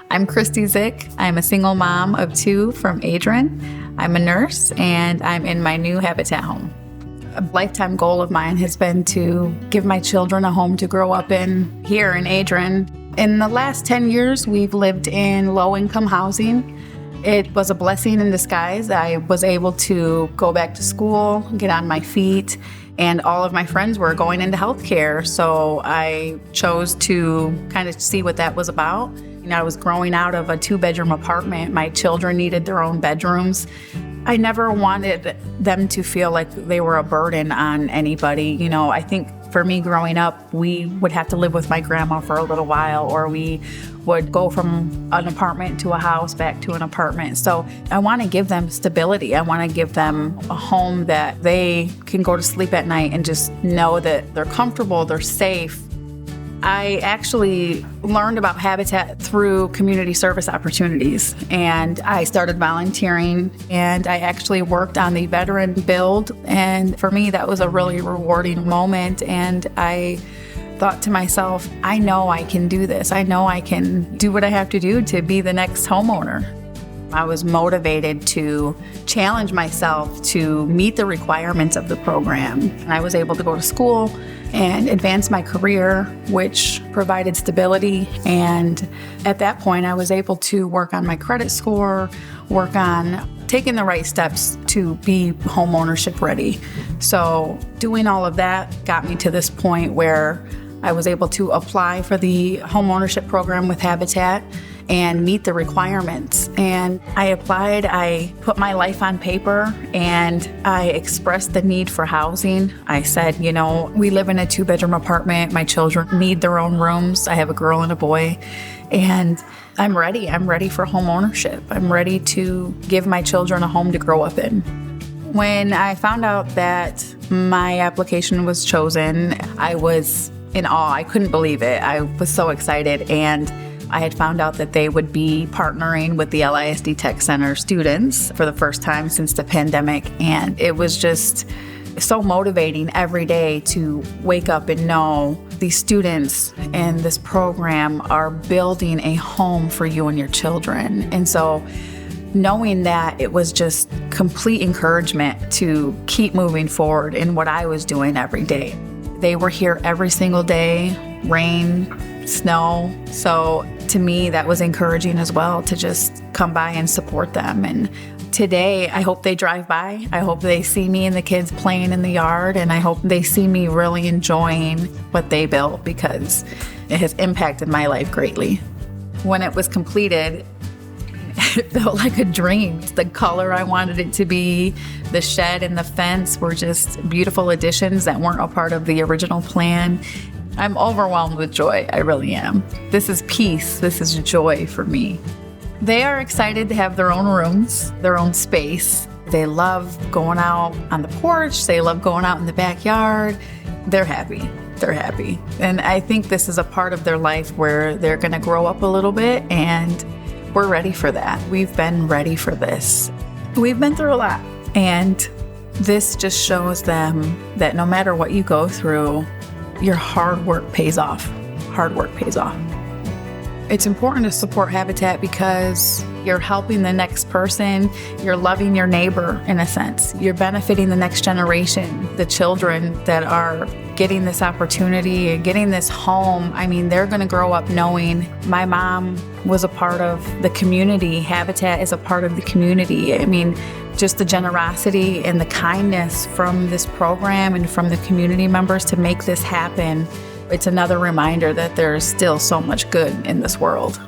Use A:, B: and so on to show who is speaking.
A: I'm Kristie Zick. I'm a single mom of 2 from Adrian. I'm a nurse, and I'm in my new Habitat home. A lifetime goal of mine has been to give my children a home to grow up in here in Adrian. In the last 10 years, we've lived in low-income housing. It was a blessing in disguise. I was able to go back to school, get on my feet, and all of my friends were going into healthcare. So I chose to kind of see what that was about. I was growing out of a 2-bedroom apartment. My children needed their own bedrooms. I never wanted them to feel like they were a burden on anybody. I think for me growing up, we would have to live with my grandma for a little while, or we would go from an apartment to a house back to an apartment. So I want to give them stability. I want to give them a home that they can go to sleep at night and just know that they're comfortable, they're safe. I actually learned about Habitat through community service opportunities, and I started volunteering, and I actually worked on the veteran build, and for me that was a really rewarding moment. And I thought to myself, I know I can do this. I know I can do what I have to do to be the next homeowner. I was motivated to challenge myself to meet the requirements of the program. And I was able to go to school and advance my career, which provided stability. And at that point, I was able to work on my credit score, work on taking the right steps to be homeownership ready. So doing all of that got me to this point where I was able to apply for the homeownership program with Habitat and meet the requirements. And I applied, I put my life on paper, and I expressed the need for housing. I said, we live in a 2-bedroom apartment. My children need their own rooms. I have a girl and a boy, and I'm ready. I'm ready for home ownership. I'm ready to give my children a home to grow up in. When I found out that my application was chosen, I was in awe. I couldn't believe it. I was so excited. And I had found out that they would be partnering with the LISD Tech Center students for the first time since the pandemic. And it was just so motivating every day to wake up and know these students in this program are building a home for you and your children. And so knowing that, it was just complete encouragement to keep moving forward in what I was doing every day. They were here every single day, rain, snow. So to me, that was encouraging as well, to just come by and support them. And today, I hope they drive by. I hope they see me and the kids playing in the yard, and I hope they see me really enjoying what they built, because it has impacted my life greatly. When it was completed, it felt like a dream. The color I wanted it to be, the shed and the fence were just beautiful additions that weren't a part of the original plan. I'm overwhelmed with joy. I really am. This is peace. This is joy for me. They are excited to have their own rooms, their own space. They love going out on the porch. They love going out in the backyard. They're happy. They're happy. And I think this is a part of their life where they're going to grow up a little bit, and we're ready for that. We've been ready for this. We've been through a lot, and this just shows them that no matter what you go through, your hard work pays off. Hard work pays off. It's important to support Habitat because you're helping the next person. You're loving your neighbor in a sense. You're benefiting the next generation, the children that are getting this opportunity and getting this home. I mean, they're going to grow up knowing my mom was a part of the community. Habitat is a part of the community. I mean, just the generosity and the kindness from this program and from the community members to make this happen. It's another reminder that there's still so much good in this world.